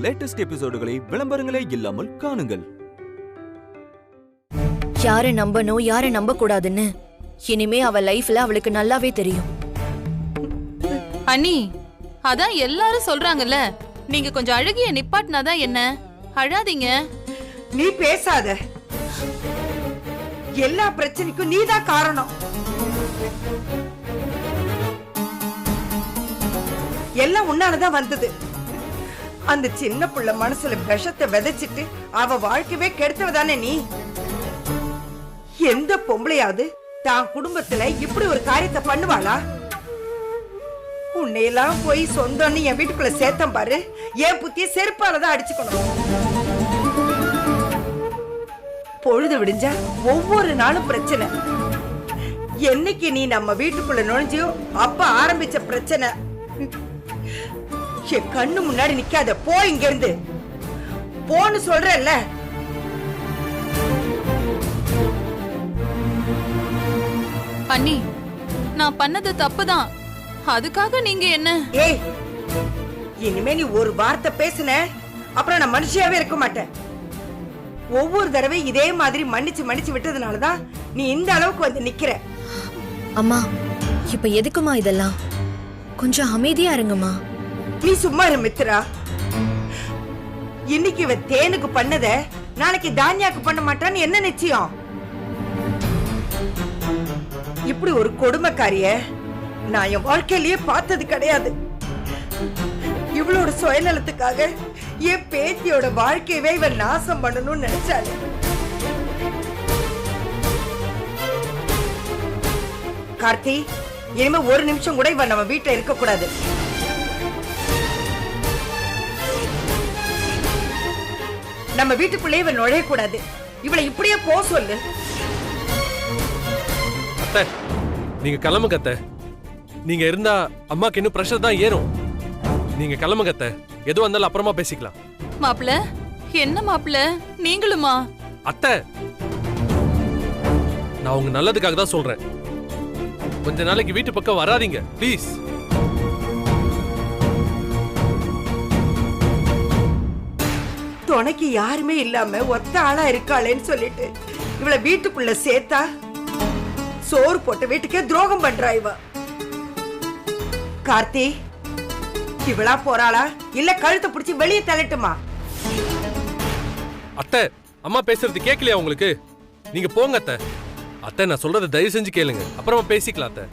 Latest எபிசோடுகளை விளம்பரங்களே இல்லாமல் காணுங்கள். யாரை நம்பணும் யாரை நம்ப கூடாதுன்னு இனிமே அவ லைஃப்ல அவளுக்கு நல்லாவே தெரியும். அண்ணி, அதான் எல்லாரும் சொல்றாங்கல்ல, நீங்க கொஞ்சம் அழுகிய நிப்பாட்டினாதான் என்ன. அழாதீங்க. நீ பேசாத. எல்லா பிரச்சனைக்கும் நீதான் காரணம். எல்லாம் உன்னாலதான் வந்தது. அந்த சின்ன புள்ள மனசுல விஷத்தை விதைச்சிட்டு அவ வாழ்க்கையே கெடுத்தவதானே நீ. எந்த பொம்பளையாவது தான் குடும்பத்துல இப்படி ஒரு காரியத்தை பண்ணுவாளா? உன்னையெல்லாம் போய் சொந்தம்னு என் வீட்டுக்குள்ள சேர்த்தம் பாரு, என் புத்திய செருப்பாலதான் அடிச்சுக்கணும். பொழுது விடிஞ்சா ஒவ்வொரு நாளும் பிரச்சனை. என்னைக்கு நீ நம்ம வீட்டுக்குள்ள நுழைஞ்சியோ அப்ப ஆரம்பிச்ச பிரச்சனை. என் கண்ணு முன்னாடி நிக்காத, போ இங்க இருந்து. போன்னு சொல்றல்ல. அண்ணி, நான் பண்ணது தப்புதான். அதுக்காக நீங்க என்ன? ஏய், இனிமே நீ ஒரு வார்த்தை பேசுன அப்புறம் நான் மனுஷியாவே இருக்க மாட்டேன். ஒவ்வொரு தடவை இதே மாதிரி மன்னிச்சு மன்னிச்சு விட்டதுனாலதான் நீ இந்த அளவுக்கு வந்து நிக்கிற. அம்மா, இப்ப எதுக்குமா இதெல்லாம்? கொஞ்சம் அமைதியா இருங்கம்மா. நீ சும்மா இரு மித்ரா. இன்னைக்கு இவ தேனுக்கு பண்ணத நாளைக்கு தானியாக்கு பண்ண மாட்டான்னு என்ன நிச்சயம்? இப்படி ஒரு கொடுமைக்காரிய நான் என் வாழ்க்கையிலேயே பார்த்தது கிடையாது. இவளோட சுயநலத்துக்காக என் பேத்தியோட வாழ்க்கையவே இவன் நாசம் பண்ணணும்னு நினைச்சாரு. கார்த்தி, இனிமே ஒரு நிமிஷம் கூட இவன் நம்ம வீட்டுல இருக்க கூடாது. நம்ம வீட்டுக்குள்ளே இவன் நுழைய கூடாது. இவளை இப்படியே போ சொல்லு. அத்தை, நீங்க கிளம்புங்க அத்தை. நீங்க இருந்தா அம்மாக்கு இன்னும் பிரஷர் தான் ஏறும். நீங்க கிளம்புங்க அத்தை. எதுவும் வந்தாலும் அப்புறமா பேசிக்கலாம். மாப்பிள, என்ன மாப்பிள நீங்களுமா? அத்தை, நான் உங்க நல்லதுக்காக தான் சொல்றேன். கொஞ்ச நாளைக்கு வீட்டு பக்கம் வராதீங்க ப்ளீஸ். துணைக்கு யாருமே இல்லாம ஒத்த ஆளா இருக்காளேன்னு சொல்லிட்டு இவளை வீட்டுக்குள்ள சேர்த்தா சோறு போட்ட வீட்டுக்கே துரோகம் பண்றா இவ. கார்த்தி, இவளா போறாளா இல்ல கழுத்தை பிடிச்சி வெளியே தள்ளட்டுமா? அத்தை, அம்மா பேசுறது கேட்கலையா உங்களுக்கு? நீங்க போங்க அத்தை. அத்தை, நான் சொல்றதை தயவு செஞ்சு கேளுங்க, அப்புறமா பேசிக்கலாம் அத்தை.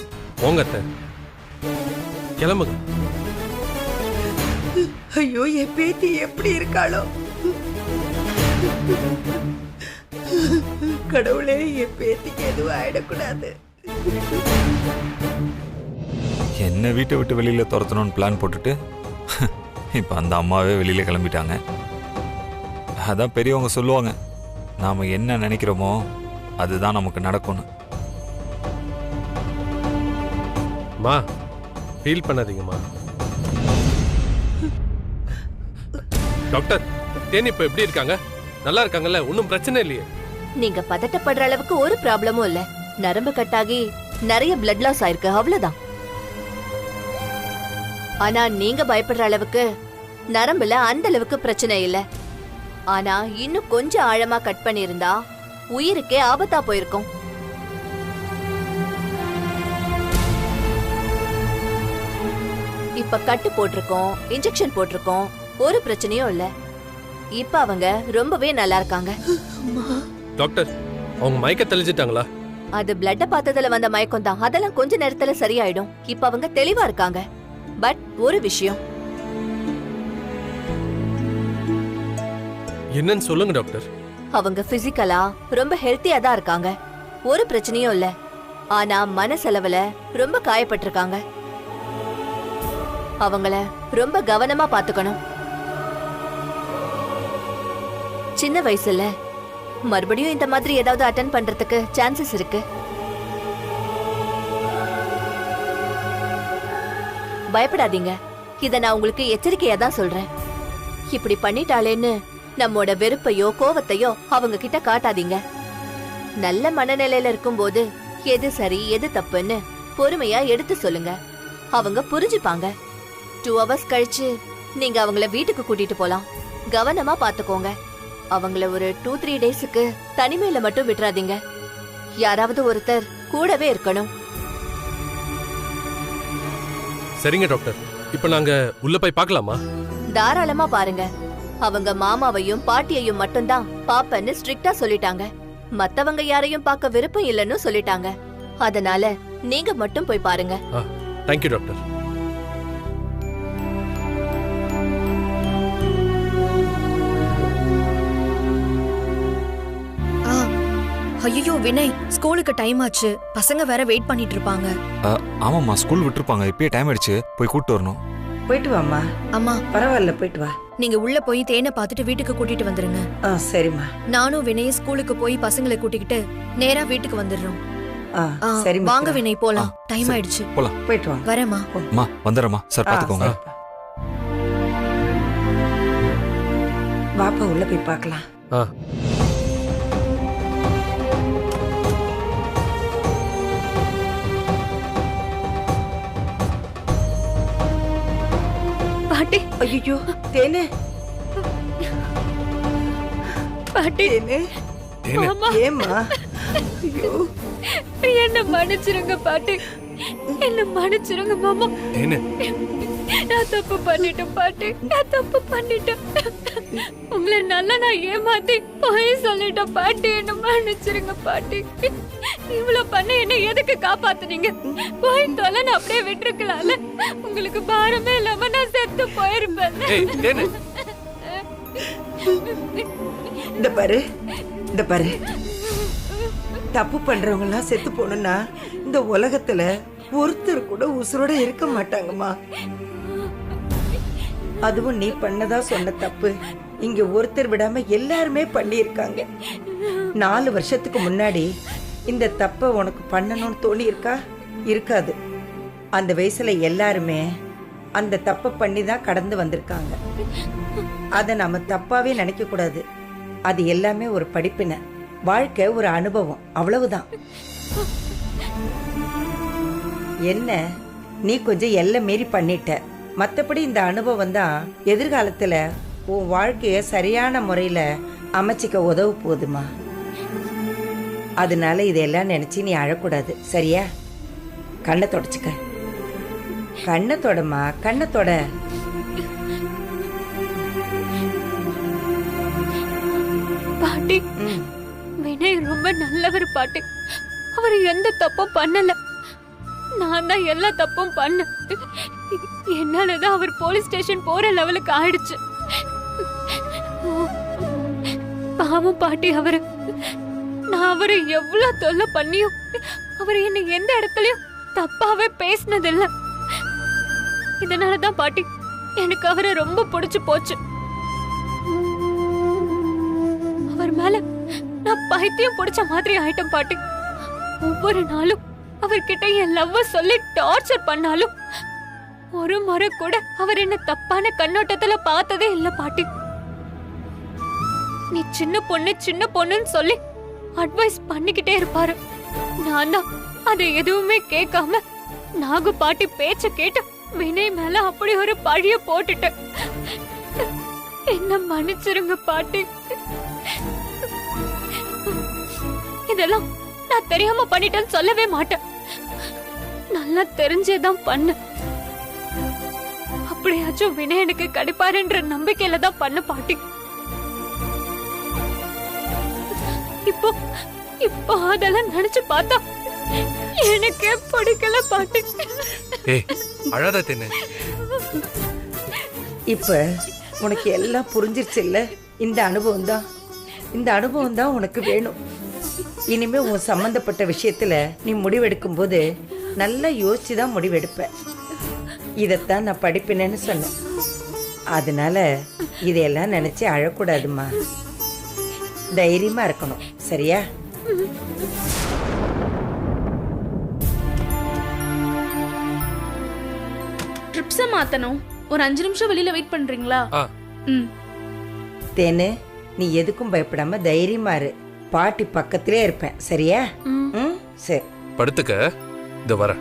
போங்க அத்தை, கிளம்புங்க. ஐயோ, என் பேத்தி எப்படி இருக்காளோ? கடவுளே, என் பேத்திக்கு எதுவும் ஆயிடக்கூடாது. என்ன வீட்டை விட்டு வெளியில துரத்தணும்னு பிளான் போட்டுட்டு இப்ப அந்த அம்மாவே வெளியில கிளம்பிட்டாங்க. அதான் பெரியவங்க சொல்லுவாங்க, நாம என்ன நினைக்கிறோமோ அதுதான் நமக்கு நடக்கும்னு. மா, ஃபீல் பண்ணாதீங்கம்மா. டாக்டர், தேனி இப்ப எப்படி இருக்காங்க? நல்லா இருக்காங்கல்ல? ஒன்னும் பிரச்சனை இல்லையே? நீங்க பதட்டப்படுற அளவுக்கு ஒரு ப்ராப்ளமும் இல்ல. நரம்பு கட்டாகி நிறைய பிளட் லாஸ் ஆயிருக்கு, அவ்வளவுதான். ஆனா நீங்க பயப்படுற அளவுக்கு நரம்புல அந்த அளவுக்கு பிரச்சனை இல்ல. ஆனா இன்னும் கொஞ்சம் ஆழமா கட் பண்ணிருந்தா உயிருக்கே ஆபத்தா போயிருக்கும். இப்ப கட்டு போட்டிருக்கோம், இன்ஜெக்ஷன் போட்டிருக்கோம், ஒரு பிரச்சனையும் இல்ல. இப்ப அவங்க ரொம்பவே நல்லா இருக்காங்க. டாக்டர், அவங்க மயக்க தெளிஞ்சிட்டாங்களா? அது பிளட்ட பார்த்ததுல வந்த மயக்கம் தான். அதெல்லாம் கொஞ்ச நேரத்துல சரியாயிடும். இப்ப அவங்க தெளிவா இருக்காங்க. பட் ஒரு விஷயம். என்னன்னு சொல்லுங்க டாக்டர். அவங்க பிசிக்கலா ரொம்ப ஹெல்த்தியா தான் இருக்காங்க, ஒரு பிரச்சனையும் இல்ல. ஆனா மனசளவுல ரொம்ப காயப்பட்டிருக்காங்க. அவங்கள ரொம்ப கவனமா பாத்துக்கணும். சின்ன வயசுல மறுபடியும் இந்த மாதிரி ஏதாவது அட்டெண்ட் பண்றதுக்கு சான்சஸ் இருக்கு. பயப்படாதீங்க. இத நான் உங்களுக்கு எச்சரிக்கையா தான் சொல்றேன். இப்படி பண்ணிட்டாலேன்னு நம்மோட வெறுப்பையோ கோவத்தையோ அவங்க கிட்ட காட்டாதீங்க. நல்ல மனநிலையில இருக்கும்போது எது சரி எது தப்புன்னு பொறுமையா எடுத்து சொல்லுங்க. அவங்க புரிஞ்சுப்பாங்க. 2 hours கழிச்சு நீங்க அவங்கள வீட்டுக்கு கூட்டிட்டு போலாம். கவனமா பாத்துக்கோங்க. அவங்கள ஒரு 2-3 டேஸ்க்கு தனிமையில மட்டும் விட்டுறாதீங்க. யாராவது ஒருத்தர் கூடவே இருக்கணும். சரிங்க டாக்டர். இப்ப நாங்க உள்ள போய் பார்க்கலாமா? தாராளமா பாருங்க. அவங்க மாமாவையும் பாட்டியையும் மட்டும்தான் பாப்பன்னு ஸ்ட்ரிக்ட்டா சொல்லிட்டாங்க. மத்தவங்க யாரையும் பார்க்க விருப்பம் இல்லைன்னு சொல்லிட்டாங்க. அதனால நீங்க மட்டும் போய் பாருங்க. Thank you doctor. ஐயோ வினய், ஸ்கூலுக்கு டைம் ஆச்சு. பசங்க வேற வெயிட் பண்ணிட்டு இருப்பாங்க. ஆமாம்மா, ஸ்கூல் விட்டுருப்பாங்க. இப்பயே டைம் ஆயிடுச்சு, போய் கூப்பிட்டு வரணும். போயிட்டு வாம்மா. அம்மா பரவாயில்ல, போயிட்டு வா. நீங்க உள்ள போய் தேனை பார்த்துட்டு வீட்டுக்கு கூட்டிட்டு வந்துருங்க. சரிம்மா. நானும் வினய் ஸ்கூலுக்கு போய் பசங்களை கூட்டிக்கிட்டு நேரா வீட்டுக்கு வந்துடுறோம். சரி வாங்க வினய், போலாம். டைம் ஆயிடுச்சு. போலாம். போயிட்டு வாங்க. வரேம்மா. அம்மா வந்துடுறேம்மா. சார் பார்த்துக்கோங்க. வாப்பா, உள்ள போய் பார்க்கலாம். பாட்டி. ஐயோ தேனே. பாட்டி. தேனே. ஏம்மா? ஐயோ, என்ன மன்னிச்சிருங்க பாட்டி. என்ன மன்னிச்சிருங்க மாமா. நான் தப்பு பண்ணிட்டேன் பாட்டி. நான் தப்பு பண்ணிட்டேன். உங்களை நல்லா நான் ஏமாத்தி போய் சொல்லிட்டேன் பாட்டி. என்ன மன்னிச்சிருங்க பாட்டி. இவ்வளவு பண்ண என்ன எதுக்கு காப்பாத்துனீங்க? போய் தொலை, நான் அப்படியே விட்டுருக்கலாம்ல. உங்களுக்கு பாரமே இல்லாம நான் செத்து போயிருப்பேன். இந்த பாரு, இந்த பாரு. தப்பு பண்றவங்க எல்லாம் செத்து போனா இந்த உலகத்துல ஒருத்தர் கூட உசுரோட இருக்க மாட்டாங்கம்மா. அதுவும் நீ பண்ணதா சொன்ன தப்பு இங்க ஒருத்தர் விடாம எல்லாருமே பண்ணியிருக்காங்க. 4 வருஷத்துக்கு முன்னாடி இந்த தப்ப உனக்கு பண்ணணும்னு தோணி இருக்கா? இருக்காது. அந்த வயசுல எல்லாருமே அந்த தப்ப பண்ணி தான் கடந்து வந்திருக்காங்க. அதை நாம தப்பாவே நினைக்க கூடாது. அது எல்லாமே ஒரு படிப்பினை, வாழ்க்கை ஒரு அனுபவம், அவ்வளவுதான். என்ன நீ கொஞ்சம் எல்லை மீறி பண்ணிட்ட. மற்றபடி இந்த அனுபவம் தான் எதிர்காலத்துல உன் வாழ்க்கைய சரியான முறையில அமைச்சிக்க உதவு போதுமா. அதனால இதெல்லாம் நினைச்சு நீ அழக்கூடாது, சரியா? கண்ணை தொடச்சுக்க. கண்ணை தொடமா, கண்ணை தொட. பாட்டி, வினய் ரொம்ப நல்லவர் பாட்டி. அவர் எந்த தப்பும் பண்ணல. நான் தான் எல்லா தப்பும் பண்ண. என்னாலதான் அவர் போலீஸ் ஸ்டேஷன் போற லெவலுக்கு ஆயிடுச்சு. பாவம் பாட்டி. நான் அவரை எவ்வளவு தொல்லை பண்ணியும் அவர் என்ன எந்த இடத்துலயும் தப்பாவே பேசினதில்ல. இதனாலதான் பாட்டி எனக்கு அவரை ரொம்ப பிடிச்சு போச்சு. அவர் மேல நான் பைத்தியம் பிடிச்ச மாதிரி ஆயிட்டேன் பாட்டி. ஒவ்வொரு நாளும் அவர்கிட்ட என் லவ்வ சொல்லி டார்ச்சர் பண்ணாலும் ஒரு முறை கூட அவர் என்ன தப்பான கண்ணோட்டத்துல பார்த்ததே இல்ல பாட்டி. நீ சின்ன பொண்ணுன்னு சொல்லி அட்வைஸ் பண்ணிக்கிட்டே இருப்பாரு. நான் தான் அதை எதுவுமே கேட்காம நாகு பாட்டி பேச்ச கேட்டு வினய் மேல அப்படி ஒரு பழிய போட்டுட்டேன். என்ன மன்னிச்சிருங்க பாட்டி. இதெல்லாம் நான் தெரியாம பண்ணிட்டேன்னு சொல்லவே மாட்டேன். நல்லா தெரிஞ்சேதான் பண்ண. அப்படியாச்சும் வினய் எனக்கு கிடைப்பாருன்ற நம்பிக்கையில தான் பண்ண பாட்டி. இப்போ அதெல்லாம் நினைச்சு பார்த்தா எனக்கே பிடிக்கல பாட்டி. அழாத தேனே. இப்ப உனக்கு எல்லாம் புரிஞ்சிருச்சு இல்ல? இந்த அனுபவம் தான் உனக்கு வேணும். இனிமே உன் சம்பந்தப்பட்ட விஷயத்துல நீ முடிவெடுக்கும் போது நல்லா யோசிச்சுதான் முடிவெடுப்ப. இதத்தான் நான் படிப்பினேன்னு சொன்னேன். அதனால இதையெல்லாம் நினைச்சு அழக்கூடாதுமா. தைரியமா இருக்கணும், சரியா? ட்ரிப்ஸ மாத்தணும். ஒரு 5 நிமிஷம் வெளியில வெயிட் பண்றீங்களா? தேனு, நீ எதுக்கும் பயப்படாம தைரியமா இரு. பாட்டி பக்கத்திலே இருப்பேன், சரியா? சரி, படுத்துக்க. இந்த வர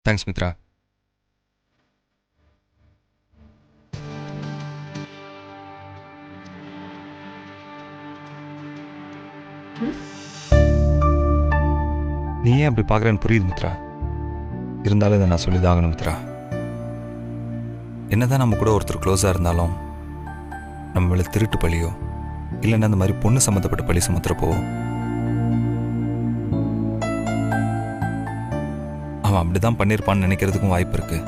தேங்க்ஸ் மித்ரா. நீ ஏன் அப்படி பார்க்குறேன்னு புரியுது மித்ரா. இருந்தாலும் இதை நான் சொல்லிதாகணும் மித்ரா. என்னதான் நம்ம கூட ஒருத்தர் க்ளோஸாக இருந்தாலும் நம்ம மேலே திருட்டு பழியோ இல்லைன்னா அந்த மாதிரி பொண்ணு சம்மந்தப்பட்ட பழி சுமத்துறப்போ அவன் அப்படிதான் பண்ணியிருப்பான்னு நினைக்கிறதுக்கும் வாய்ப்பு இருக்கு.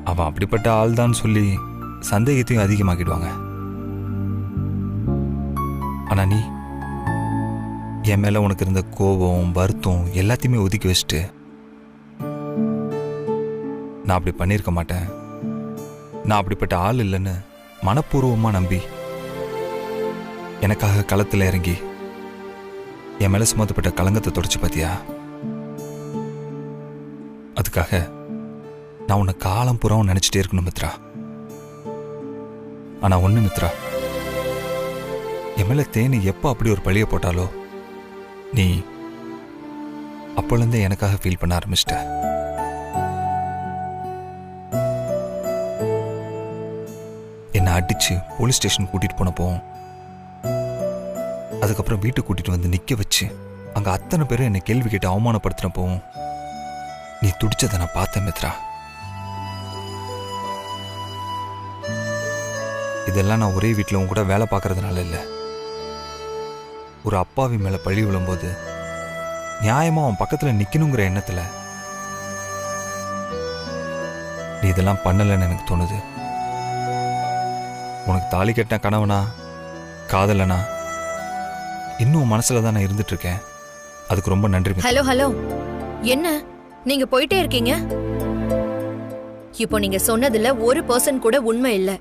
அவன் அப்படிப்பட்ட ஆள் தான் சொல்லி சந்தேகத்தையும் அதிகமாக்கிடுவாங்க. ஆனா நீ என் மேல உனக்கு இருந்த கோபம் வருத்தம் எல்லாத்தையுமே ஒதுக்கி வச்சுட்டு நான் அப்படி பண்ணியிருக்க மாட்டேன், நான் அப்படிப்பட்ட ஆள் இல்லைன்னு மனப்பூர்வமா நம்பி எனக்காக களத்தில் இறங்கி என் மேல சுமத்தப்பட்ட களங்கத்தை தொடச்சு பார்த்தியா? அதுக்காக நான் உன்னை காலம் புறம் நினைச்சிட்டே இருக்கணும் மித்ரா. ஆனா ஒண்ணு மித்ரா, என் மேல தேனி எப்போ அப்படி ஒரு பழிய போட்டாலோ நீ அப்போலேருந்தே எனக்காக ஃபீல் பண்ண ஆரம்பிச்சிட்ட. என்னை அடிச்சு போலீஸ் ஸ்டேஷன் கூட்டிட்டு போனப்போ அதுக்கப்புறம் வீட்டுக்கு கூட்டிட்டு வந்து நிக்க வச்சு அங்க அத்தனை பேரும் என்னை கேள்வி கேட்டு அவமானப்படுத்தினப்போ நீ துடிச்சதை நான் பார்த்தேன் மித்ரா. இதெல்லாம் நான் ஒரே வீட்டில் உன் கூட வேலை பார்க்கறதுனால இல்லை, ஒரு அப்பாவி மேல பழி விழும்போது நியாயமா அவன் பக்கத்துல நிக்கணுங்கிற எண்ணத்துல நீ இதெல்லாம் பண்ணலன்னு எனக்கு தோணுது. உனக்கு தாலி கட்டின கணவனா காதலனா இன்னும் மனசுல தான் நான் இருந்துட்டு இருக்கேன். அதுக்கு ரொம்ப நன்றி. ஹலோ ஹலோ, என்ன நீங்க போயிட்டே இருக்கீங்க? இப்போ நீங்க சொன்னதுல ஒரு பர்சன்ட் கூட உண்மை இல்ல.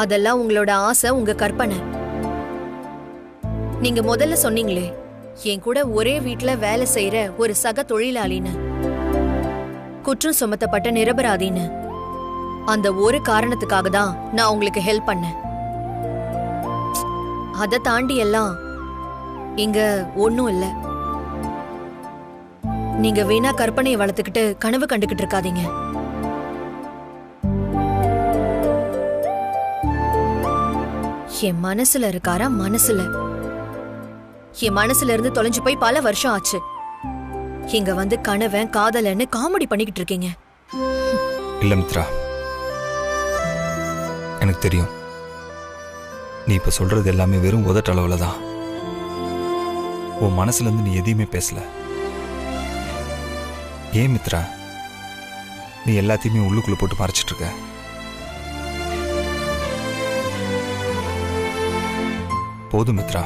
அதெல்லாம் உங்களோட ஆசை, உங்க கற்பனை. நீங்க முதல்ல சொன்னீங்களே என் கூட ஒரே வீட்ல வேலை செய்யற ஒரு சக தொழிலாளின்னு, குற்றம் சுமத்தப்பட்ட நிரபராதின்னு. அந்த ஒரு காரணத்துக்காக தான் நான் உங்களுக்கு ஹெல்ப் பண்ணேன். அதை தாண்டி எல்லாம் இங்க ஒண்ணும் இல்ல. நீங்க வீணா கற்பனையை வளர்த்துக்கிட்டு கனவு கண்டுகிட்டு இருக்காதீங்க. என் மனசுல இருக்காரா? மனசுல என் மனசுல இருந்து தொலைஞ்சு போய் பல வருஷம் ஆச்சு. இங்க வந்து கனவன் காதலன்னு காமெடி பண்ணிக்கிட்டு இருக்கீங்க. இல்ல மித்ரா, எனக்கு தெரியும் நீ இப்ப சொல்றது எல்லாமே வெறும் உதட்டளவுல தான். உன் மனசுல இருந்து நீ எதையுமே பேசல. ஏன் மித்ரா நீ எல்லாத்தையுமே உள்ளுக்குள்ள போட்டு மறைச்சிட்டு இருக்க? போதும் மித்ரா,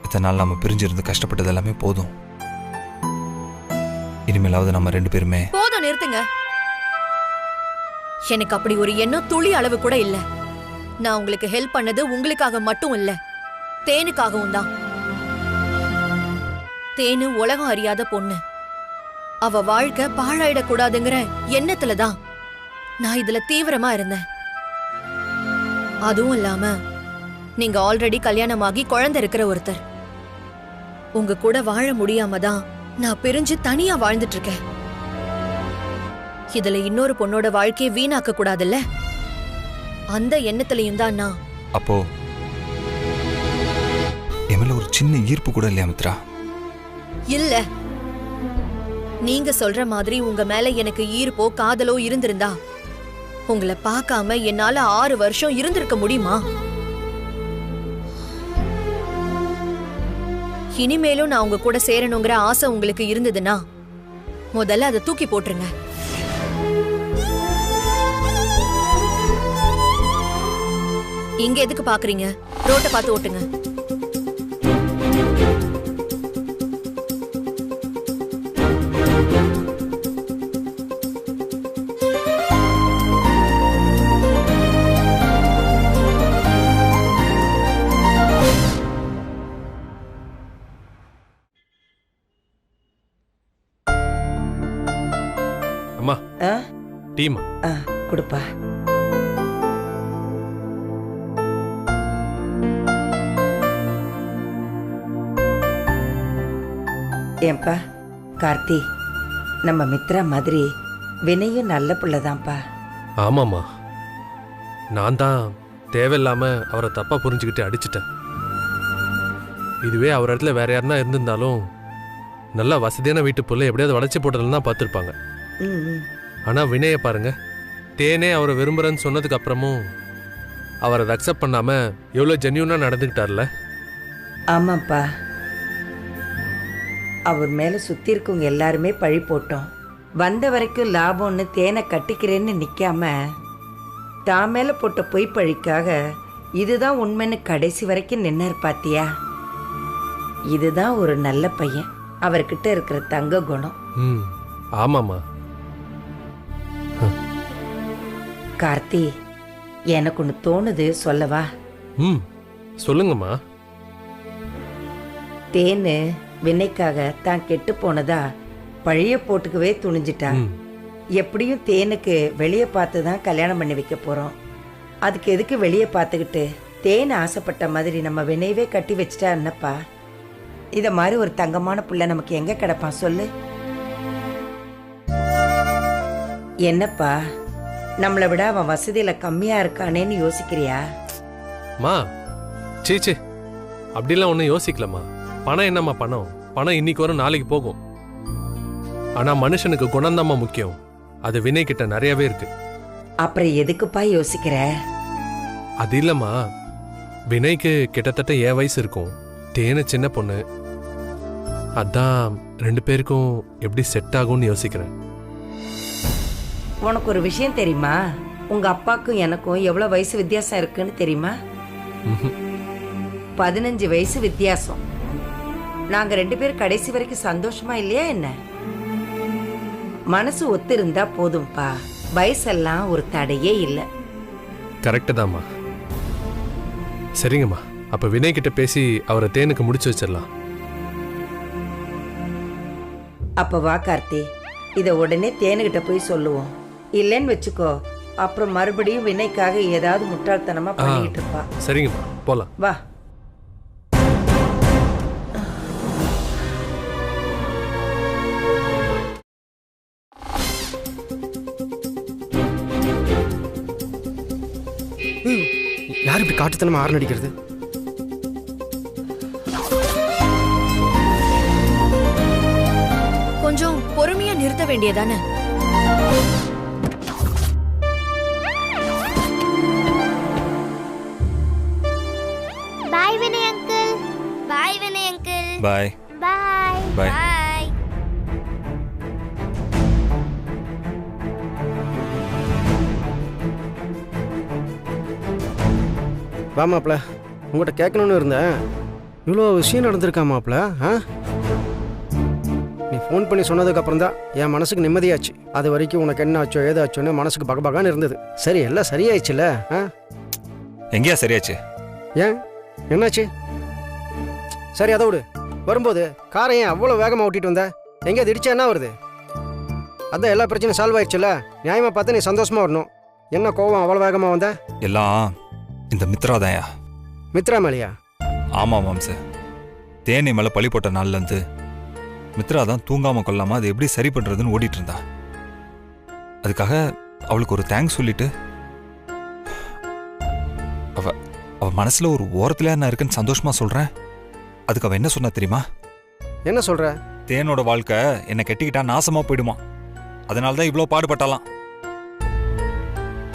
இத்தனை நாள் நம்ம பிரிஞ்சிருந்து கஷ்டப்பட்டது எல்லாமே போதும். இனிமேலாவது நம்ம ரெண்டு பேருமே போதும், நிறுத்துங்க. எனக்கு அப்படி ஒரு எண்ணம் துளி அளவு கூட இல்ல. நான் உங்களுக்கு ஹெல்ப் பண்ணது உங்களுக்காக மட்டும் இல்ல, தேனுக்காகவும் தான். தேனு உலகம் அறியாத பொண்ணு. அவ வாழ்க்கை பாழாயிடக்கூடாதுங்கிற எண்ணத்துலதான் நான் இதுல தீவிரமா இருந்தேன். அதுவும் இல்லாம நீங்க ஆல்ரெடி கல்யாணமாகி குழந்தை இருக்கிற ஒருத்தர். உங்க கூட வாழ முடியாம தான் நான் பிரிஞ்சு தனியா வாழ்ந்துட்டு இருக்கேன். இதுல இன்னொரு பொண்ணோட வாழ்க்கையை வீணாக்க கூடாதுல்ல, அந்த எண்ணத்திலையும் தான் நான். அப்போ என் மேல ஒரு சின்ன ஈர்ப்பு கூட இல்லையா மித்ரா? இல்ல, நீங்க சொல்ற மாதிரி உங்க மேல எனக்கு ஈர்ப்போ காதலோ இருந்திருந்தா உங்களை பார்க்காம என்னால 6 வருஷம் இருந்திருக்க முடியுமா? இனிமேலும் நான் உங்க கூட சேரணுங்கிற ஆசை உங்களுக்கு இருந்ததுன்னா முதல்ல அதை தூக்கி போட்டுருங்க. இங்க எதுக்கு பாக்குறீங்க? ரோட்டை பார்த்து ஓட்டுங்க. அம்மா டீமா கொடுப்பா. ஏன்பா கார்த்தி, நம்ம மித்ரா மாதிரி வினையும் நல்ல பிள்ளைதான்ப்பா. ஆமாம்மா, நான் தான் தேவையில்லாம அவரை தப்பா புரிஞ்சுக்கிட்டு அடிச்சிட்டேன். இதுவே அவர் இடத்துல வேற யாருன்னா இருந்திருந்தாலும் நல்லா வசதியான வீட்டு பொருளை எப்படியாவது வளைச்சி போட்டதுல தான் பார்த்துருப்பாங்க. ஆனா வினய பாருங்க, தேனே அவரை விரும்புறேன்னு சொன்னதுக்கு அப்புறமும் அவர் அதை அக்செப்ட் பண்ணாம எவ்வளோ ஜென்யூனா நடந்துக்கிட்டார்ல. ஆமாப்பா, அவர் மேல சுத்தி இருக்கவங்க எல்லாருமே பழி போட்டோம். வந்த வரைக்கும் லாபம்னு தேனை கட்டிக்கிறேன்னு நிக்காம தான் மேல போட்ட பொய் பழிக்காக இதுதான் உண்மைன்னு கடைசி வரைக்கும் நின்னார் பாத்தியா. இதுதான் ஒரு நல்ல பையன், அவர்கிட்ட இருக்கிற தங்க குணம். ஆமாம்மா. கார்த்தி, எனக்கு ஒன்று தோணுது, சொல்லவா? சொல்லுங்கம்மா. தேனு வினைக்காக தான் கெட்டு போனதா பழைய போட்டுக்கவே துணிஞ்சிட்டா. எப்படியும் தேனுக்கு வெளியே பார்த்து தான் கல்யாணம் பண்ணி வைக்க போறோம். அதுக்கு எதுக்கு வெளியே பார்த்துக்கிட்டு தேன் ஆசைப்பட்ட மாதிரி நம்ம வினையவே கட்டி வச்சிட்டா என்னப்பா? இத மாதிரி ஒரு தங்கமான புள்ள நமக்கு எங்க கிடப்பான் சொல்லு? என்னப்பா, நம்மளை விட அவன் வசதியில கம்மியா இருக்கானேன்னு யோசிக்கிறியா? மா சீச்சே, அப்படிலாம் ஒன்றும் யோசிக்கலம்மா. பணம் என்னம்மா பணம்? பணம் இன்னைக்கு வரும், நாளைக்கு போகும். ஆனா மனுஷனுக்கு குணம்தாம்மா முக்கியம். அது வினை கிட்ட நிறையவே இருக்கு. அப்புறம் எதுக்குப்பா யோசிக்கிற? அது இல்லம்மா, வினைக்கு கிட்டத்தட்ட என் வயசு இருக்கும், தேனு சின்ன பொண்ணு. அதான் 2 பேருக்கும் எப்படி செட் ஆகும்னு யோசிக்கிறேன். உனக்கு ஒரு விஷயம் தெரியுமா? உங்க அப்பாக்கும் எனக்கும் எவ்வளவு வயசு வித்தியாசம் இருக்குன்னு தெரியுமா? 15 வயசு வித்தியாசம். நாங்க 2 பேரும் கடைசி வரைக்கும் சந்தோஷமா இல்லையா என்ன? மனசு ஒத்து இருந்தா போதும்பா, வயசெல்லாம் ஒரு தடையே இல்லை. கரெக்டு தாம்மா. சரிங்கம்மா, அப்ப வினய் கிட்ட பேசி அவரை தேனுக்கு முடிச்சு வச்சிடலாம். அப்ப வா கார்த்தி, இத உடனே தேனுகிட்ட போய் சொல்லுவோம். இல்லைன்னு வச்சுக்கோ, அப்புறம் மறுபடியும் வினைக்காக ஏதாவது முட்டாள்தனமா பண்ணிட்டு இருப்பா. சரிங்கம்மா, போலாம். வா. யார் இப்படி காட்டுத்தனமா ஆறு நடிக்கிறது? கொஞ்சம் பொறுமையா நிறுத்த வேண்டியதானே? பாய் வினய் அங்கிள். பாய் வினய் அங்கிள். பாய் பாய். பாய். பாய். வா மாப்ள, உங்கள்கிட்ட கேட்கணும்னு இருந்தேன். இவ்வளோ விஷயம் நடந்திருக்கா மாப்ள? நீ ஃபோன் பண்ணி சொன்னதுக்கு அப்புறம் தான் என் மனசுக்கு நிம்மதியாச்சு. அது வரைக்கும் உனக்கு என்ன ஆச்சோ ஏதாச்சோன்னு மனசுக்கு பகபகான்னு இருந்தது. சரி, எல்லாம் சரியாயிடுச்சுல? எங்கேயா சரியாச்சு? ஏன், என்னாச்சு? சரி, அதை விடு. வரும்போது காரை ஏன் அவ்வளோ வேகமாக ஓட்டிட்டு வந்த? எங்கேயாவது இடிச்சா என்ன வருது? அதான் எல்லா பிரச்சனையும் சால்வ் ஆயிடுச்சுல? நியாயமாக பார்த்து நீ சந்தோஷமா வரணும். என்ன கோவம் அவ்வளோ வேகமாக வந்த? எல்லாம் இந்த மித்ரா தான்யா. மித்ரா மேலையா? ஆமாம் மாம்ச, தேனி மேலே பழி போட்ட நாள்லேருந்து மித்ரா தான் தூங்காமல் கொள்ளாமல் அது எப்படி சரி பண்ணுறதுன்னு ஓடிட்டு இருந்தா. அதுக்காக அவளுக்கு ஒரு தேங்க்ஸ் சொல்லிட்டு அவ மனசில் ஒரு ஓரத்தில் நான் இருக்குன்னு சந்தோஷமாக சொல்கிறேன். அதுக்கு அவள் என்ன சொன்னா தெரியுமா? என்ன சொல்கிற? தேனோட வாழ்க்கை என்னை கெட்டிக்கிட்டா நாசமாக போயிடுமா, அதனால தான் இவ்வளோ பாடுபட்டாலாம்.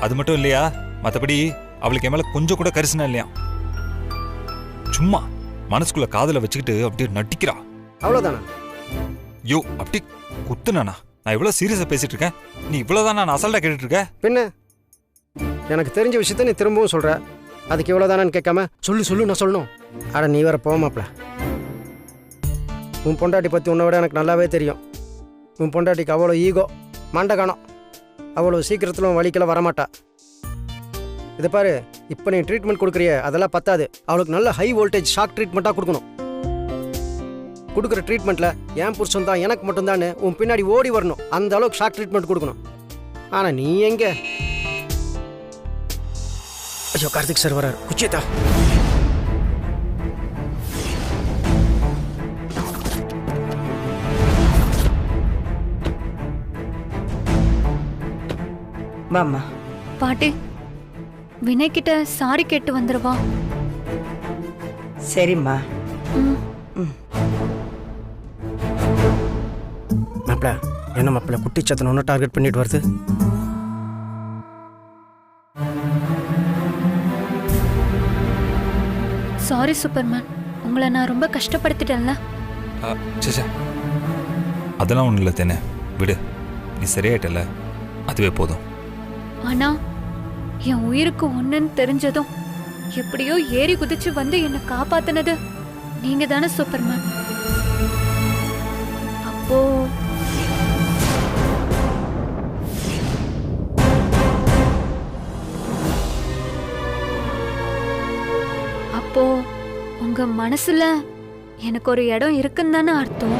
அது மட்டும் இல்லையா, மற்றபடி அவளுக்கு என் மேலே கொஞ்சம் கூட கரிசனா இல்லையா. சும்மா மனசுக்குள்ள காதலை வச்சுக்கிட்டு அப்படியே நட்டிக்கிறா. அவ்வளோதானா? யோ, அப்படி குத்துனானா? நான் இவ்வளோ சீரியஸாக பேசிட்டு இருக்கேன், நீ இவ்வளோதான் நான் அசல்ட்டா கேட்டுட்டு இருக்க? பின்ன எனக்கு தெரிஞ்ச விஷயத்த நீ திரும்பவும் சொல்ற. அதுக்கு இவ்வளோதானான்னு கேட்காம சொல்லு நான் சொல்லணும். அட நீ வேற போமாப்ல. உன் பொண்டாட்டி பற்றி உன்னை விட எனக்கு நல்லாவே தெரியும். உன் பொண்டாட்டிக்கு அவ்வளோ ஈகோ, மண்டகானம். அவ்வளோ சீக்கிரத்தில் உன் வலிக்கெல்லாம் வரமாட்டா. இதை பாரு, இப்போ நீ ட்ரீட்மெண்ட் கொடுக்குறிய அதெல்லாம் பத்தாது. அவளுக்கு நல்ல ஹை வோல்டேஜ் ஷாக் ட்ரீட்மெண்ட்டாக கொடுக்கணும். கொடுக்குற ட்ரீட்மெண்ட்டில் என் புருஷன் தான் எனக்கு மட்டும்தான் உன் பின்னாடி ஓடி வரணும். அந்த அளவுக்கு ஷாக் ட்ரீட்மெண்ட் கொடுக்கணும். ஆனால் நீ எங்கே? ஐயோ, கார்த்திக் சார் வரார். குச்சியத்தா. வாம்மா. பாட்டி வினய் கிட்ட சாரி கேட்டு வந்துருவா. சரிம்மா. மாப்பிள என்ன மாப்பிள குட்டி சத்தனை ஒன்று டார்கெட் பண்ணிட்டு வருது. சாரி சூப்பர்மேன், உங்களை நான் ரொம்ப கஷ்டப்படுத்திட்டேன்ல. சேச்சா அதெல்லாம் ஒன்றும் இல்லை தேனே, விடு. நீ சரியாயிட்டல, அதுவே போதும். ஆனா என் உயிருக்கு ஒண்ணுன்னு தெரிஞ்சதும் எப்படியோ ஏறி குதிச்சு வந்து என்னை காப்பாத்தினது நீங்க தானே சூப்பர்மேன். அப்போ உங்க மனசுல எனக்கு ஒரு இடம் இருக்குன்னு தானே அர்த்தம்.